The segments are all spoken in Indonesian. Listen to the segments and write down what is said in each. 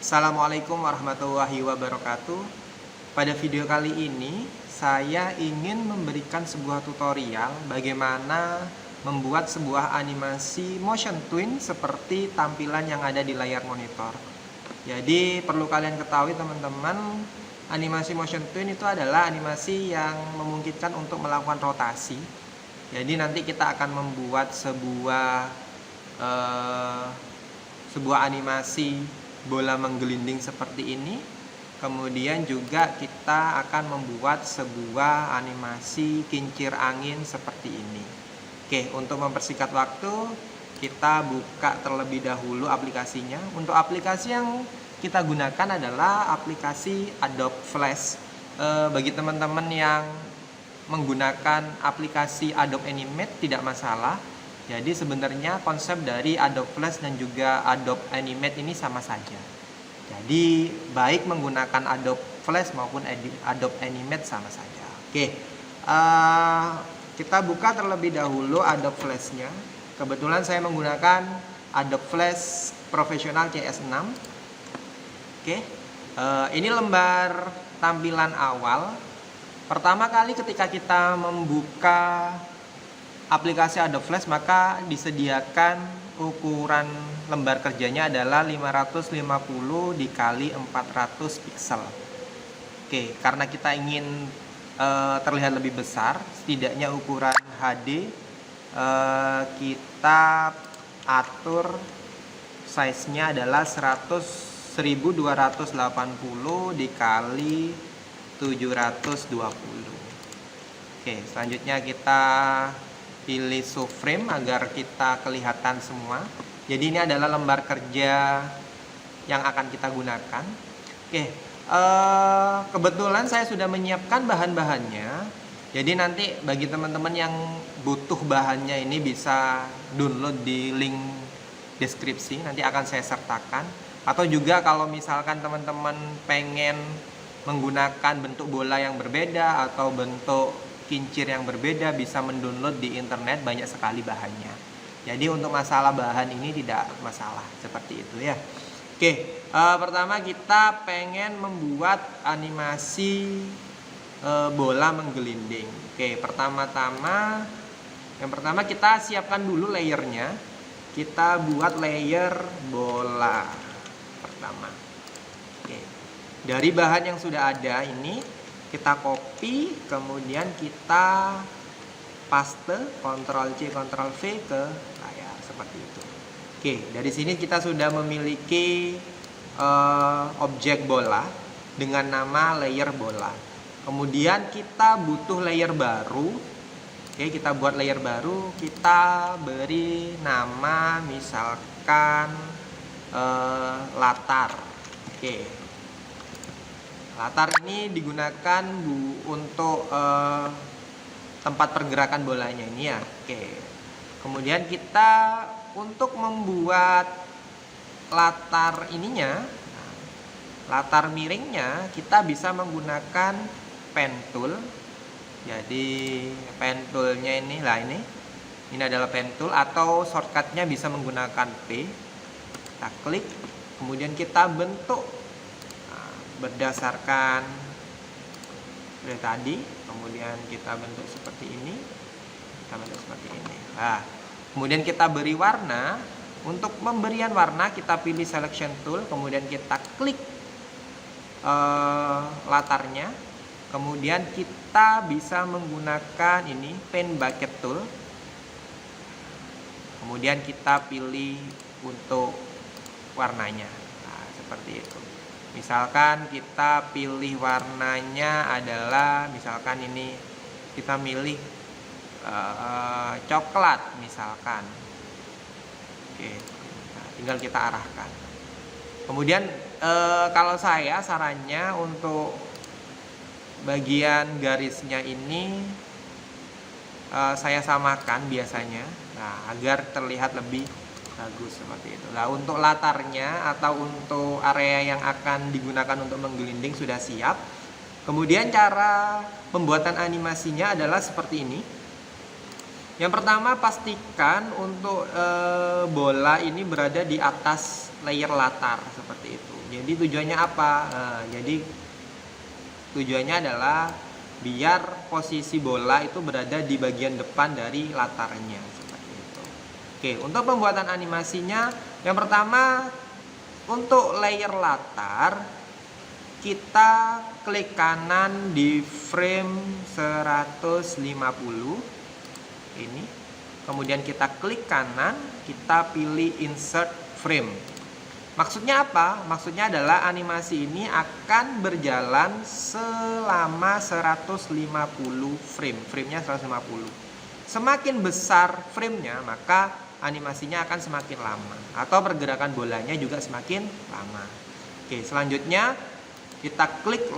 Assalamualaikum warahmatullahi wabarakatuh. Pada video kali ini saya ingin memberikan sebuah tutorial bagaimana membuat sebuah animasi motion twin seperti tampilan yang ada di layar monitor. Jadi perlu kalian ketahui teman-teman, animasi motion twin itu adalah animasi yang memungkinkan untuk melakukan rotasi. Jadi nanti kita akan membuat sebuah animasi bola menggelinding seperti ini. Kemudian juga kita akan membuat sebuah animasi kincir angin seperti ini. Oke, untuk mempersingkat waktu, kita buka terlebih dahulu aplikasinya. Untuk aplikasi yang kita gunakan adalah aplikasi Adobe Flash. Bagi teman-teman yang menggunakan aplikasi Adobe Animate tidak masalah. Jadi sebenarnya konsep dari Adobe Flash dan juga Adobe Animate ini sama saja. Jadi baik menggunakan Adobe Flash maupun Adobe Animate sama saja. Oke, kita buka terlebih dahulu Adobe Flash-nya. Kebetulan saya menggunakan Adobe Flash Professional CS6. Oke, ini lembar tampilan awal. Pertama kali ketika kita membuka aplikasi Adobe Flash, maka disediakan ukuran lembar kerjanya adalah 550 dikali 400 pixel. Oke, karena kita ingin terlihat lebih besar, setidaknya ukuran HD kita atur size-nya adalah 1280 dikali 720. Oke, selanjutnya kita pilih subframe agar kita kelihatan semua. Jadi ini adalah lembar kerja yang akan kita gunakan. Oke, kebetulan saya sudah menyiapkan bahan-bahannya. Jadi nanti bagi teman-teman yang butuh bahannya ini bisa download di link deskripsi, nanti akan saya sertakan. Atau juga kalau misalkan teman-teman pengen menggunakan bentuk bola yang berbeda atau bentuk kincir yang berbeda, bisa mendownload di internet, banyak sekali bahannya. Jadi untuk masalah bahan ini tidak masalah seperti itu ya. Oke, pertama kita pengen membuat animasi bola menggelinding. Oke, yang pertama kita siapkan dulu layernya. Kita buat layer bola pertama. Oke, dari bahan yang sudah ada ini kita copy, kemudian kita paste, Ctrl C, Ctrl V ke layar seperti itu. Oke, dari sini kita sudah memiliki objek bola dengan nama layer bola. Kemudian kita butuh layer baru. Oke, kita buat layer baru, kita beri nama misalkan latar. Oke. Latar ini digunakan untuk tempat pergerakan bolanya ini ya. Oke. Kemudian kita untuk membuat latar ininya, latar miringnya, kita bisa menggunakan pen tool. Jadi pen toolnya ini adalah pen tool, atau shortcutnya bisa menggunakan P. Kita klik, kemudian kita bentuk berdasarkan dari tadi, kemudian kita bentuk seperti ini, Nah, kemudian kita beri warna. Untuk pemberian warna kita pilih selection tool, kemudian kita klik latarnya, kemudian kita bisa menggunakan ini pen bucket tool, kemudian kita pilih untuk warnanya. Nah, seperti itu. Misalkan kita pilih warnanya adalah, misalkan ini kita milih coklat misalkan. Oke, nah, tinggal kita arahkan. Kemudian kalau saya sarannya untuk bagian garisnya ini saya samakan biasanya, nah, agar terlihat lebih bagus seperti itu. Nah, untuk latarnya atau untuk area yang akan digunakan untuk menggelinding sudah siap. Kemudian cara pembuatan animasinya adalah seperti ini. Yang pertama, pastikan untuk bola ini berada di atas layer latar seperti itu. Jadi tujuannya apa? Jadi tujuannya adalah biar posisi bola itu berada di bagian depan dari latarnya, seperti itu. Oke, untuk pembuatan animasinya, yang pertama untuk layer latar kita klik kanan di frame 150 ini, kemudian kita klik kanan, kita pilih insert frame. Maksudnya apa? Maksudnya adalah animasi ini akan berjalan selama 150 frame. Framenya 150. Semakin besar framenya, maka animasinya akan semakin lama. Atau pergerakan bolanya juga semakin lama. Oke, selanjutnya kita klik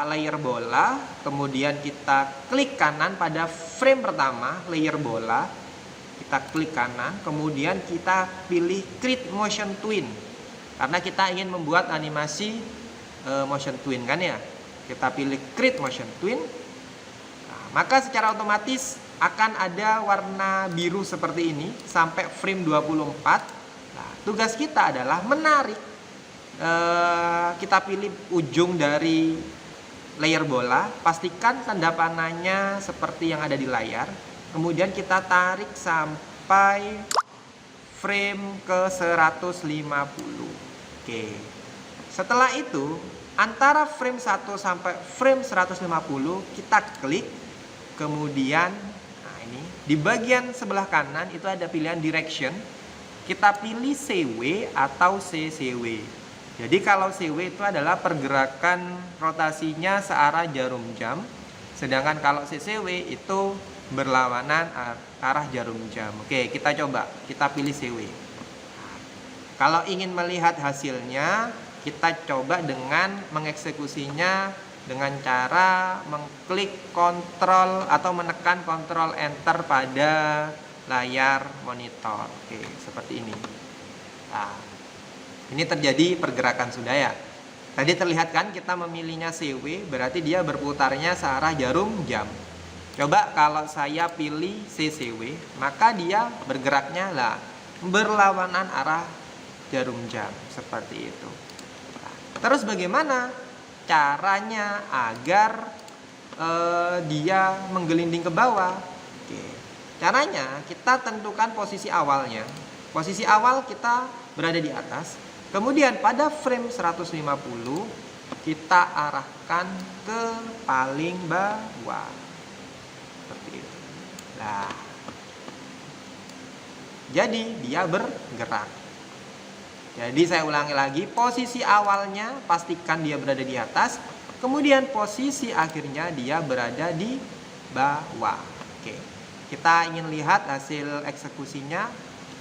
layer bola. Kemudian kita klik kanan pada frame pertama, layer bola. Kita klik kanan, kemudian kita pilih Create Motion Twin. Karena kita ingin membuat animasi motion twin kan ya. Kita pilih Create Motion Twin. Nah, maka secara otomatis akan ada warna biru seperti ini sampai frame 24. Nah, tugas kita adalah menarik. Kita pilih ujung dari layer bola. Pastikan tanda panahnya seperti yang ada di layar. Kemudian kita tarik sampai frame ke 150. Oke. Setelah itu, antara frame 1 sampai frame 150 kita klik. Kemudian ini di bagian sebelah kanan itu ada pilihan direction. Kita pilih CW atau CCW. Jadi kalau CW itu adalah pergerakan rotasinya searah jarum jam. Sedangkan kalau CCW itu berlawanan arah jarum jam. Oke, kita coba. Kita pilih CW. Kalau ingin melihat hasilnya, kita coba dengan mengeksekusinya dengan cara mengklik kontrol atau menekan kontrol enter pada layar monitor. Oke, seperti ini. Nah, ini terjadi pergerakan sudah ya. Tadi terlihat kan kita memilihnya CW, berarti dia berputarnya searah jarum jam. Coba kalau saya pilih CCW, maka dia bergeraknya lah berlawanan arah jarum jam, seperti itu. Nah, terus bagaimana caranya agar dia menggelinding ke bawah? Oke. Caranya kita tentukan posisi awalnya. Posisi awal kita berada di atas. Kemudian pada frame 150 kita arahkan ke paling bawah. Seperti itu. Nah, jadi dia bergerak. Jadi saya ulangi lagi, posisi awalnya pastikan dia berada di atas, kemudian posisi akhirnya dia berada di bawah. Oke. Kita ingin lihat hasil eksekusinya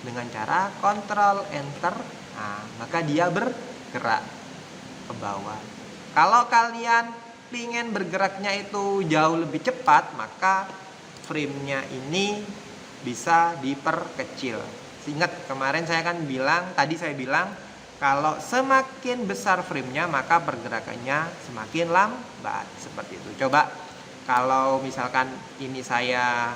dengan cara Ctrl Enter. Nah, maka dia bergerak ke bawah. Kalau kalian ingin bergeraknya itu jauh lebih cepat, maka framenya ini bisa diperkecil. Ingat kemarin tadi saya bilang kalau semakin besar framenya maka pergerakannya semakin lambat, seperti itu. Coba kalau misalkan ini saya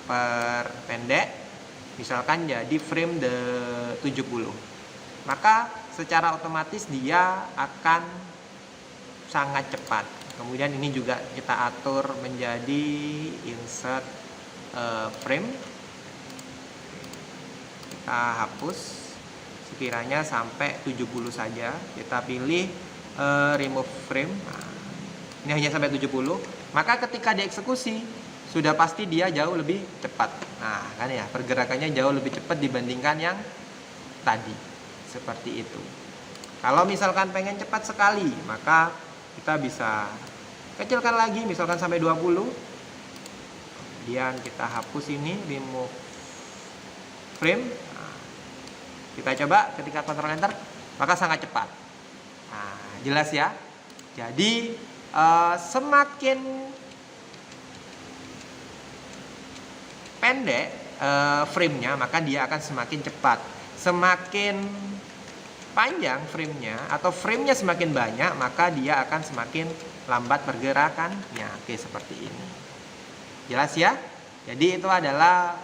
perpendek, misalkan jadi frame 70, maka secara otomatis dia akan sangat cepat. Kemudian ini juga kita atur menjadi insert frame. Kita hapus sekiranya sampai 70 saja. Kita pilih remove frame. Nah, ini hanya sampai 70. Maka ketika dieksekusi sudah pasti dia jauh lebih cepat. Nah, kan ya, pergerakannya jauh lebih cepat dibandingkan yang tadi. Seperti itu. Kalau misalkan pengen cepat sekali, maka kita bisa kecilkan lagi, misalkan sampai 20. Kemudian kita hapus ini, remove frame. Kita coba ketika Ctrl Enter, maka sangat cepat. Nah, jelas ya. Jadi semakin pendek framenya, maka dia akan semakin cepat. Semakin panjang framenya atau framenya semakin banyak, maka dia akan semakin lambat pergerakannya. Oke, seperti ini. Jelas ya? Jadi itu adalah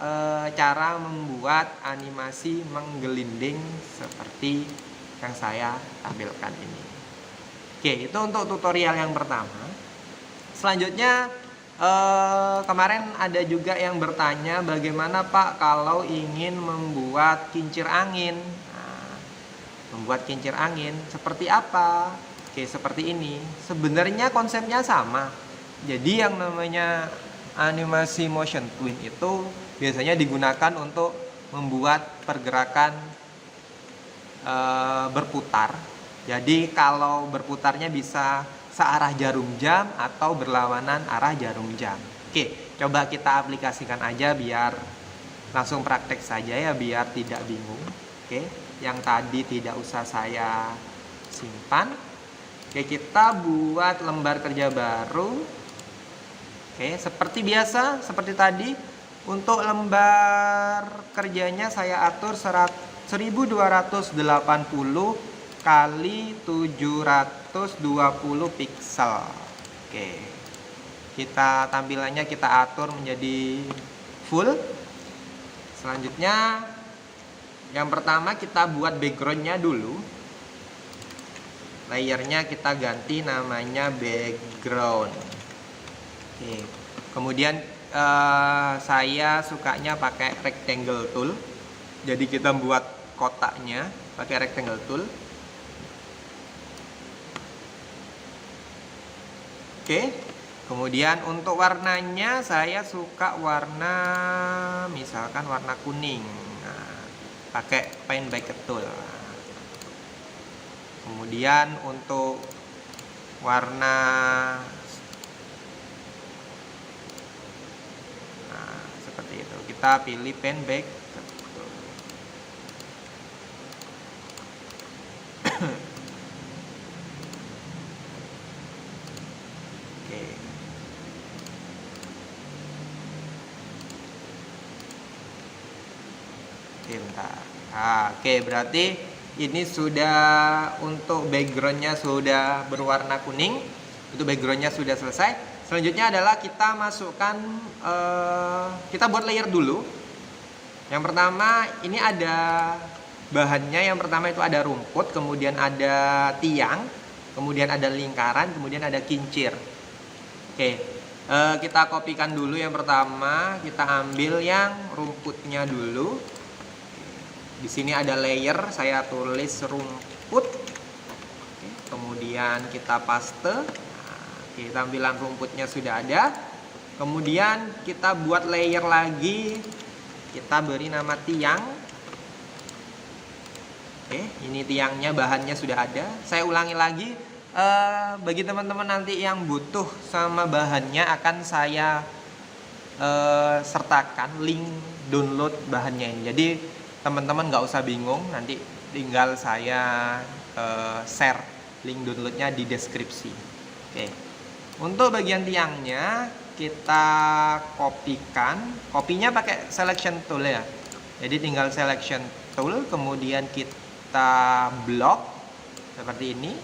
cara membuat animasi menggelinding seperti yang saya tampilkan ini. Oke, itu untuk tutorial yang pertama. Selanjutnya kemarin ada juga yang bertanya bagaimana Pak kalau ingin membuat kincir angin. Nah, membuat kincir angin seperti apa? Oke, seperti ini. Sebenarnya konsepnya sama. Jadi yang namanya animasi motion twin itu biasanya digunakan untuk membuat pergerakan berputar. Jadi kalau berputarnya bisa searah jarum jam atau berlawanan arah jarum jam. Oke, coba kita aplikasikan aja biar langsung praktek saja ya, biar tidak bingung. Oke, yang tadi tidak usah saya simpan. Oke, kita buat lembar kerja baru. Oke, seperti biasa, seperti tadi. Untuk lembar kerjanya saya atur 1280 kali 720 pixel. Oke, kita tampilannya kita atur menjadi full. Selanjutnya yang pertama kita buat backgroundnya dulu. Layernya kita ganti namanya background. Oke, kemudian saya sukanya pakai rectangle tool. Jadi kita buat kotaknya pakai rectangle tool. Oke, kemudian untuk warnanya saya suka warna, misalkan warna kuning. Nah, pakai paint bucket tool. Kemudian untuk warna, nah, seperti itu, kita pilih paint bucket tool. Oke, bentar. Oke, berarti ini sudah untuk backgroundnya sudah berwarna kuning. Itu backgroundnya sudah selesai. Selanjutnya adalah kita masukkan, kita buat layer dulu. Yang pertama ini ada bahannya. Yang pertama itu ada rumput, kemudian ada tiang, kemudian ada lingkaran, kemudian ada kincir. Oke, kita kopikan dulu. Yang pertama kita ambil yang rumputnya dulu. Di sini ada layer, saya tulis rumput. Oke, kemudian kita paste. Nah, tampilan rumputnya sudah ada. Kemudian kita buat layer lagi. Kita beri nama tiang. Oke, ini tiangnya, bahannya sudah ada. Saya ulangi lagi. Bagi teman-teman nanti yang butuh sama bahannya akan saya sertakan link download bahannya ini. Jadi teman-teman nggak usah bingung, nanti tinggal saya share link downloadnya di deskripsi. Oke, untuk bagian tiangnya kita kopinya pakai selection tool ya. Jadi tinggal selection tool, kemudian kita blok seperti ini,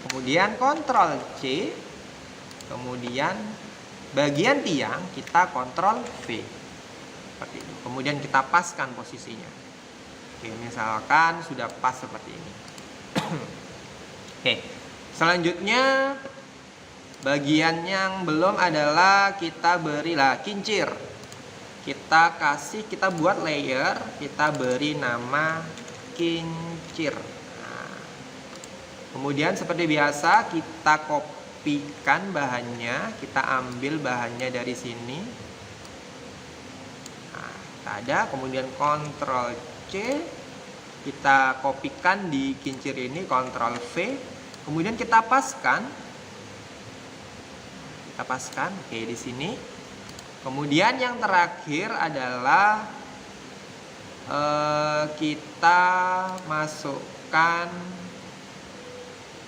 kemudian Ctrl C, kemudian bagian tiang kita Ctrl V seperti itu. Kemudian kita paskan posisinya. Oke, misalkan sudah pas seperti ini. Oke, selanjutnya bagian yang belum adalah kita berilah kincir. Kita buat layer, kita beri nama kincir. Nah, kemudian seperti biasa kita kopikan bahannya, kita ambil bahannya dari sini. Nah, ada, kemudian Ctrl C, kita kopikan di kincir ini, Ctrl V, kemudian kita paskan. Oke, di sini. Kemudian yang terakhir adalah kita masukkan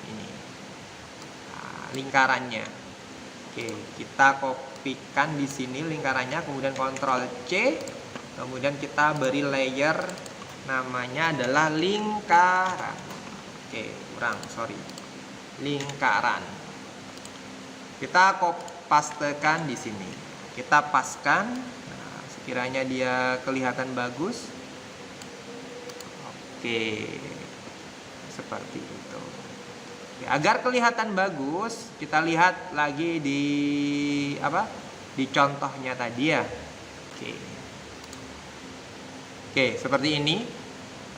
ini, lingkarannya. Oke, kita kopikan di sini lingkarannya, kemudian Ctrl C, kemudian kita beri layer namanya adalah lingkaran. Oke, lingkaran. Kita pastekan di sini. Kita paskan. Nah, sekiranya dia kelihatan bagus. Oke, seperti itu. Oke, agar kelihatan bagus, kita lihat lagi di di contohnya tadi ya. Oke, seperti ini.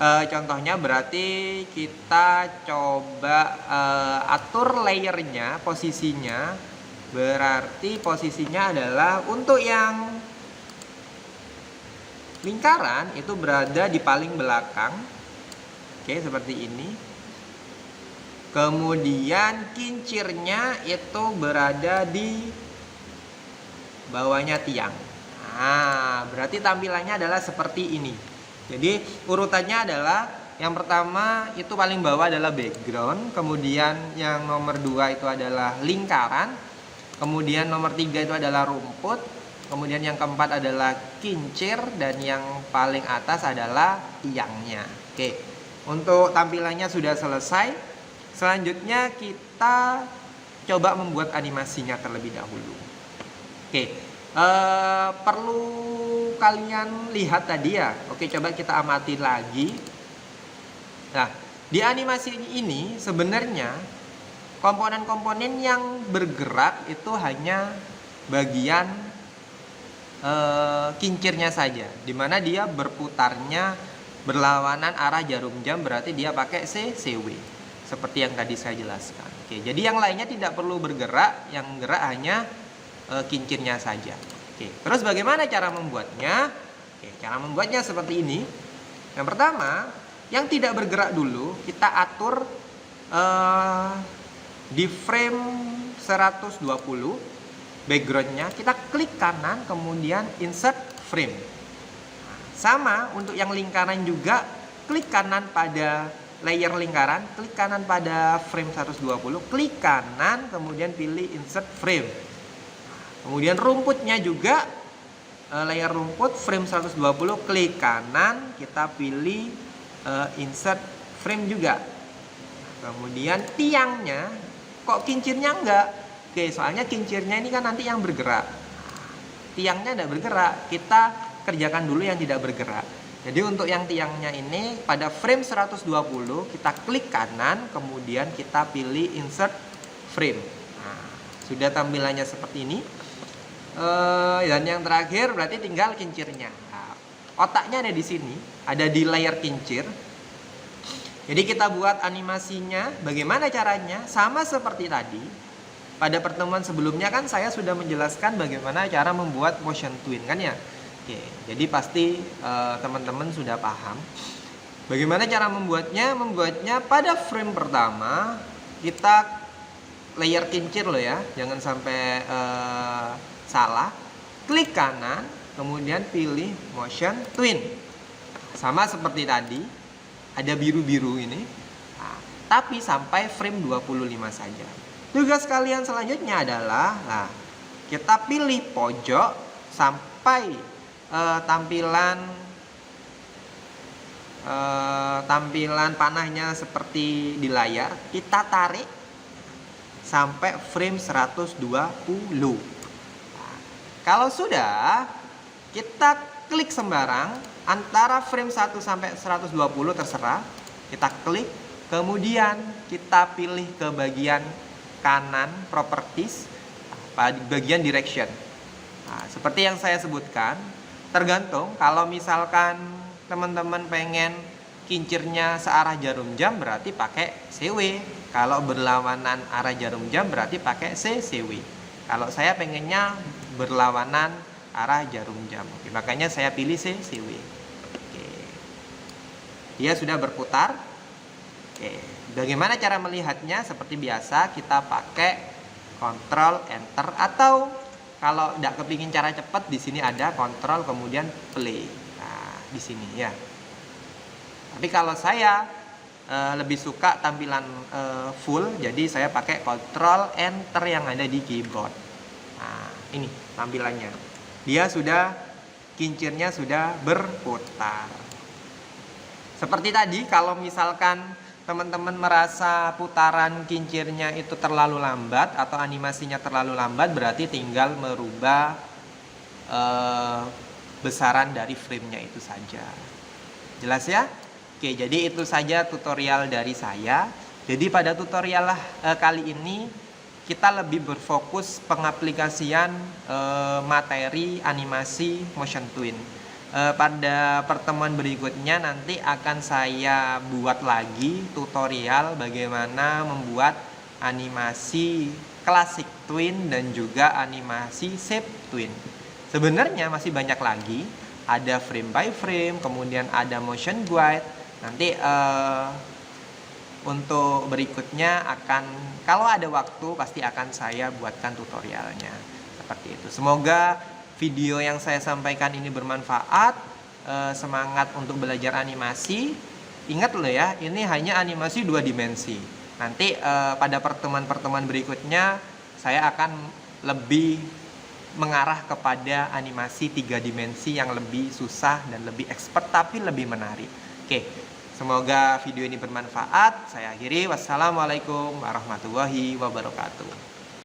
Contohnya berarti kita coba atur layernya, posisinya. Berarti posisinya adalah untuk yang lingkaran itu berada di paling belakang. Oke, seperti ini. Kemudian kincirnya itu berada di bawahnya tiang. Nah, berarti tampilannya adalah seperti ini. Jadi urutannya adalah yang pertama itu paling bawah adalah background, kemudian yang nomor 2 itu adalah lingkaran, kemudian nomor 3 itu adalah rumput, kemudian yang keempat adalah kincir, dan yang paling atas adalah tiangnya. Oke, untuk tampilannya sudah selesai. Selanjutnya kita coba membuat animasinya terlebih dahulu. Oke, perlu kalian lihat tadi ya. Oke, coba kita amati lagi. Nah, di animasi ini sebenarnya komponen-komponen yang bergerak itu hanya bagian kincirnya saja, dimana dia berputarnya berlawanan arah jarum jam, berarti dia pakai CW seperti yang tadi saya jelaskan. Oke, jadi yang lainnya tidak perlu bergerak, yang gerak hanya kincirnya saja. Oke, terus bagaimana cara membuatnya? Oke, cara membuatnya seperti ini. Yang pertama, yang tidak bergerak dulu kita atur di frame 120 backgroundnya, kita klik kanan kemudian insert frame. Sama untuk yang lingkaran juga, klik kanan pada layer lingkaran, klik kanan pada frame 120, klik kanan kemudian pilih insert frame. Kemudian rumputnya juga layer rumput frame 120, klik kanan, kita pilih insert frame juga. Kemudian tiangnya, kok kincirnya enggak? Oke, soalnya kincirnya ini kan nanti yang bergerak. Tiangnya tidak bergerak, kita kerjakan dulu yang tidak bergerak. Jadi untuk yang tiangnya ini pada frame 120 kita klik kanan, kemudian kita pilih insert frame. Nah, sudah tampilannya seperti ini. Dan yang terakhir berarti tinggal kincirnya. Nah, otaknya ada di sini, ada di layer kincir. Jadi kita buat animasinya. Bagaimana caranya? Sama seperti tadi. Pada pertemuan sebelumnya kan saya sudah menjelaskan bagaimana cara membuat motion twin kan ya. Oke, jadi pasti teman-teman sudah paham. Bagaimana cara membuatnya? Membuatnya pada frame pertama kita layer kincir loh ya, jangan sampai salah. Klik kanan, kemudian pilih motion twin. Sama seperti tadi, ada biru-biru ini. Nah, tapi sampai frame 25 saja. Tugas kalian selanjutnya adalah, kita pilih pojok sampai tampilan panahnya seperti di layar, kita tarik sampai frame 120. Nah, kalau sudah, kita klik sembarang antara frame 1 sampai 120 terserah, kita klik, kemudian kita pilih ke bagian kanan properties, bagian direction. Nah, seperti yang saya sebutkan, tergantung kalau misalkan teman-teman pengen kincirnya searah jarum jam berarti pakai CW. Kalau berlawanan arah jarum jam berarti pakai CCW. Kalau saya pengennya berlawanan arah jarum jam, oke, makanya saya pilih CCW. Oke. Dia sudah berputar. Oke. Bagaimana cara melihatnya? Seperti biasa kita pakai Ctrl Enter, atau kalau tidak kepingin cara cepat, di sini ada Ctrl kemudian play. Nah, di sini ya. Tapi kalau saya lebih suka tampilan full, jadi saya pakai Ctrl Enter yang ada di keyboard. Nah, ini tampilannya. Dia sudah, kincirnya sudah berputar. Seperti tadi, kalau misalkan teman-teman merasa putaran kincirnya itu terlalu lambat atau animasinya terlalu lambat, berarti tinggal merubah besaran dari framenya itu saja. Jelas ya? Oke, jadi itu saja tutorial dari saya. Jadi pada tutorial kali ini kita lebih berfokus pengaplikasian materi animasi motion twin. Pada pertemuan berikutnya nanti akan saya buat lagi tutorial bagaimana membuat animasi klasik twin dan juga animasi shape twin. Sebenarnya masih banyak lagi, ada frame by frame, kemudian ada motion guide. Nanti untuk berikutnya kalau ada waktu pasti akan saya buatkan tutorialnya seperti itu. Semoga video yang saya sampaikan ini bermanfaat. Semangat untuk belajar animasi. Ingat loh ya, ini hanya animasi 2 dimensi. Nanti pada pertemuan-pertemuan berikutnya saya akan lebih mengarah kepada animasi 3 dimensi yang lebih susah dan lebih expert tapi lebih menarik. Oke, semoga video ini bermanfaat. Saya akhiri. Wassalamualaikum warahmatullahi wabarakatuh.